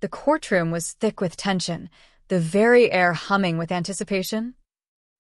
The courtroom was thick with tension, the very air humming with anticipation.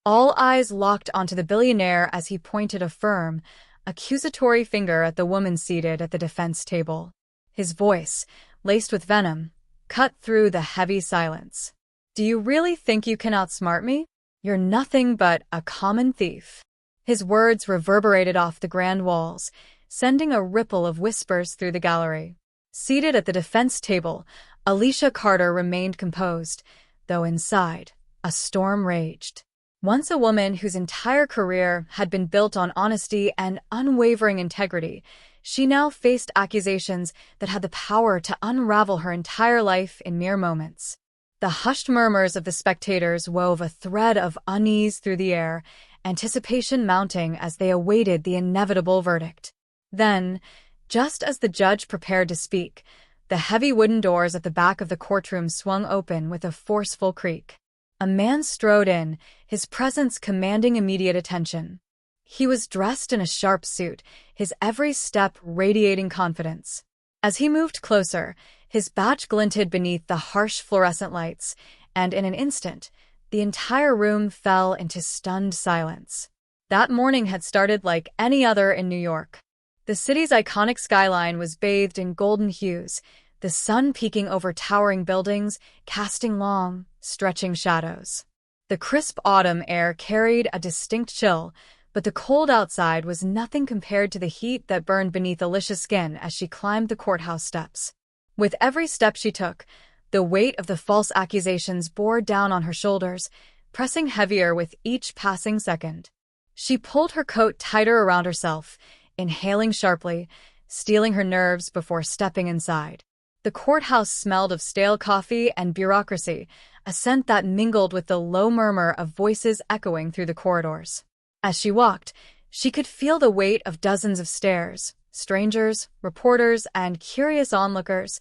All eyes locked onto the billionaire as he pointed a firm, accusatory finger at the woman seated at the defense table. His voice, laced with venom, cut through the heavy silence. "Do you really think you can outsmart me? You're nothing but a common thief." His words reverberated off the grand walls, sending a ripple of whispers through the gallery. Seated at the defense table, Alicia Carter remained composed, though inside, a storm raged. Once a woman whose entire career had been built on honesty and unwavering integrity, she now faced accusations that had the power to unravel her entire life in mere moments. The hushed murmurs of the spectators wove a thread of unease through the air, anticipation mounting as they awaited the inevitable verdict. Then, just as the judge prepared to speak, the heavy wooden doors at the back of the courtroom swung open with a forceful creak. A man strode in, his presence commanding immediate attention. He was dressed in a sharp suit, his every step radiating confidence. As he moved closer, his badge glinted beneath the harsh fluorescent lights, and in an instant, the entire room fell into stunned silence. That morning had started like any other in New York. The city's iconic skyline was bathed in golden hues, the sun peeking over towering buildings, casting long, stretching shadows. The crisp autumn air carried a distinct chill, but the cold outside was nothing compared to the heat that burned beneath Alicia's skin as she climbed the courthouse steps. With every step she took, the weight of the false accusations bore down on her shoulders, pressing heavier with each passing second. She pulled her coat tighter around herself, inhaling sharply, steeling her nerves before stepping inside. The courthouse smelled of stale coffee and bureaucracy, a scent that mingled with the low murmur of voices echoing through the corridors. As she walked, she could feel the weight of dozens of stares, strangers, reporters, and curious onlookers,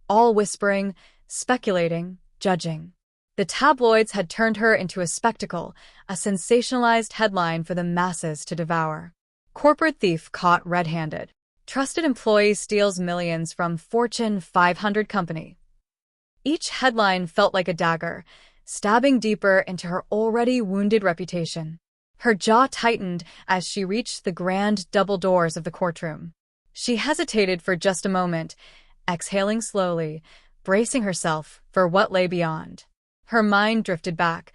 all whispering, speculating, judging. The tabloids had turned her into a spectacle, a sensationalized headline for the masses to devour. Corporate thief caught red-handed. Trusted employee steals millions from Fortune 500 company. Each headline felt like a dagger, stabbing deeper into her already wounded reputation. Her jaw tightened as she reached the grand double doors of the courtroom. She hesitated for just a moment, exhaling slowly, bracing herself for what lay beyond. Her mind drifted back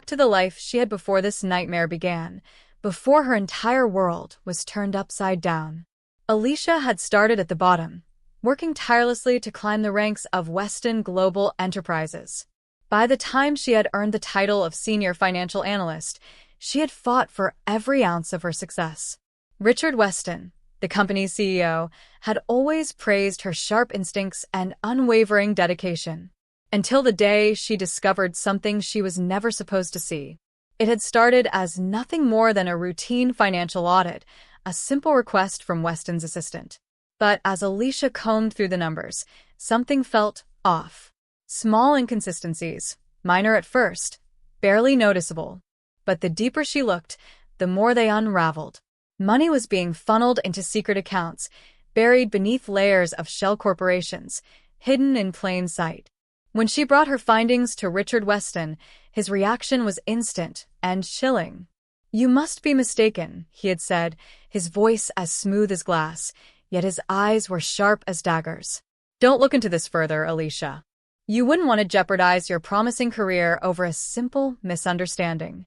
to the life she had before this nightmare began, before her entire world was turned upside down. Alicia had started at the bottom, working tirelessly to climb the ranks of Weston Global Enterprises. By the time she had earned the title of senior financial analyst, she had fought for every ounce of her success. Richard Weston, the company's CEO, had always praised her sharp instincts and unwavering dedication, until the day she discovered something she was never supposed to see. It had started as nothing more than a routine financial audit, a simple request from Weston's assistant. But as Alicia combed through the numbers, something felt off. Small inconsistencies, minor at first, barely noticeable. But the deeper she looked, the more they unraveled. Money was being funneled into secret accounts, buried beneath layers of shell corporations, hidden in plain sight. When she brought her findings to Richard Weston, his reaction was instant and chilling. "You must be mistaken," he had said, his voice as smooth as glass, yet his eyes were sharp as daggers. "Don't look into this further, Alicia. You wouldn't want to jeopardize your promising career over a simple misunderstanding."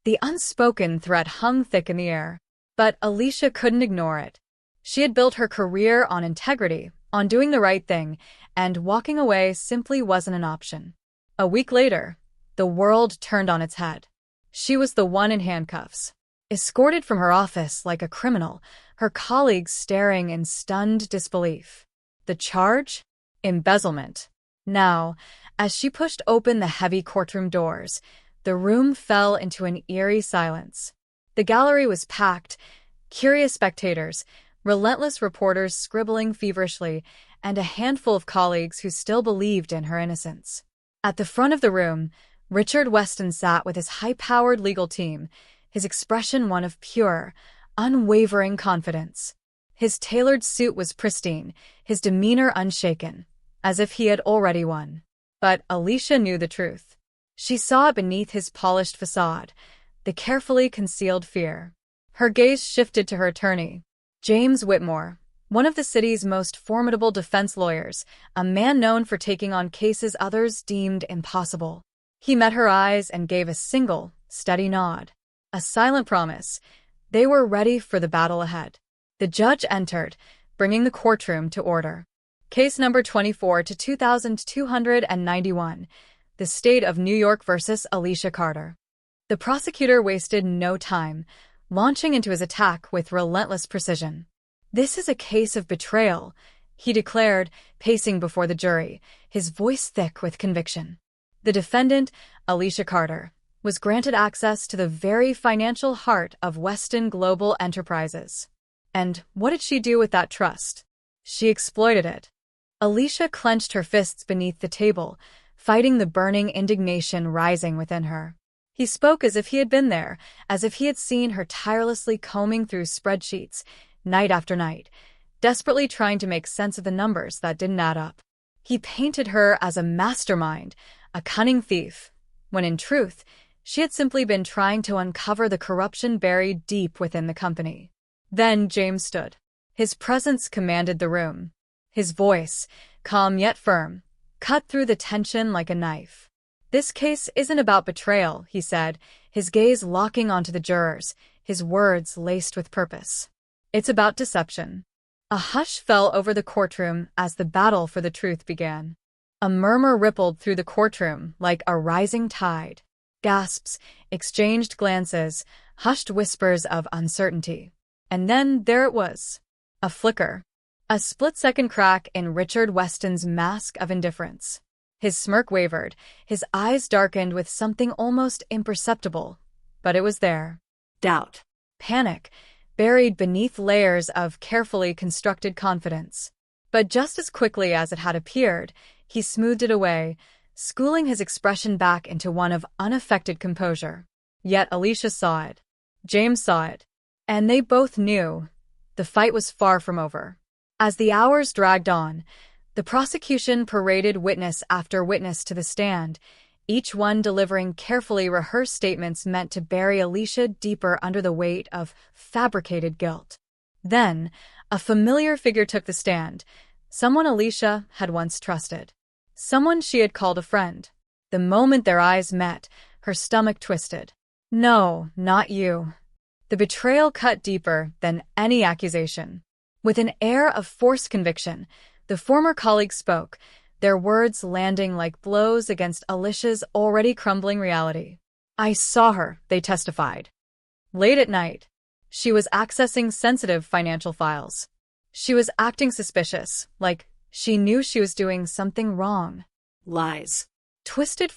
The unspoken threat hung thick in the air, but Alicia couldn't ignore it. She had built her career on integrity, on doing the right thing, and walking away simply wasn't an option. A week later, the world turned on its head. She was the one in handcuffs, escorted from her office like a criminal, her colleagues staring in stunned disbelief. The charge? Embezzlement. Now, as she pushed open the heavy courtroom doors, the room fell into an eerie silence. The gallery was packed, curious spectators, relentless reporters scribbling feverishly, and a handful of colleagues who still believed in her innocence. At the front of the room, Richard Weston sat with his high-powered legal team, his expression one of pure, unwavering confidence. His tailored suit was pristine, his demeanor unshaken, as if he had already won. But Alicia knew the truth. She saw it beneath his polished facade, the carefully concealed fear. Her gaze shifted to her attorney, James Whitmore, one of the city's most formidable defense lawyers, a man known for taking on cases others deemed impossible. He met her eyes and gave a single, steady nod. A silent promise. They were ready for the battle ahead. The judge entered, bringing the courtroom to order. Case number 24 to 2291, the State of New York versus Alicia Carter. The prosecutor wasted no time, launching into his attack with relentless precision. "This is a case of betrayal," he declared, pacing before the jury, his voice thick with conviction. The defendant, Alicia Carter, was granted access to the very financial heart of Weston Global Enterprises. And what did she do with that trust? She exploited it. Alicia clenched her fists beneath the table, fighting the burning indignation rising within her. He spoke as if he had been there, as if he had seen her tirelessly combing through spreadsheets, night after night, desperately trying to make sense of the numbers that didn't add up. He painted her as a mastermind, a cunning thief, when in truth, she had simply been trying to uncover the corruption buried deep within the company. Then James stood. His presence commanded the room. His voice, calm yet firm, cut through the tension like a knife. "This case isn't about betrayal," he said, his gaze locking onto the jurors, his words laced with purpose. "It's about deception." A hush fell over the courtroom as the battle for the truth began. A murmur rippled through the courtroom like a rising tide. Gasps, exchanged glances, hushed whispers of uncertainty. And then there it was. A flicker. A split-second crack in Richard Weston's mask of indifference. His smirk wavered, his eyes darkened with something almost imperceptible, but it was there. Doubt. Panic, buried beneath layers of carefully constructed confidence. But just as quickly as it had appeared, he smoothed it away, schooling his expression back into one of unaffected composure. Yet Alicia saw it. James saw it. And they both knew the fight was far from over. As the hours dragged on, the prosecution paraded witness after witness to the stand, each one delivering carefully rehearsed statements meant to bury Alicia deeper under the weight of fabricated guilt. Then, a familiar figure took the stand, someone Alicia had once trusted. Someone she had called a friend. The moment their eyes met, her stomach twisted. "No, not you." The betrayal cut deeper than any accusation. With an air of forced conviction, the former colleague spoke, their words landing like blows against Alicia's already crumbling reality. "I saw her," they testified. "Late at night. She was accessing sensitive financial files. She was acting suspicious, like she knew she was doing something wrong." Lies. Twisted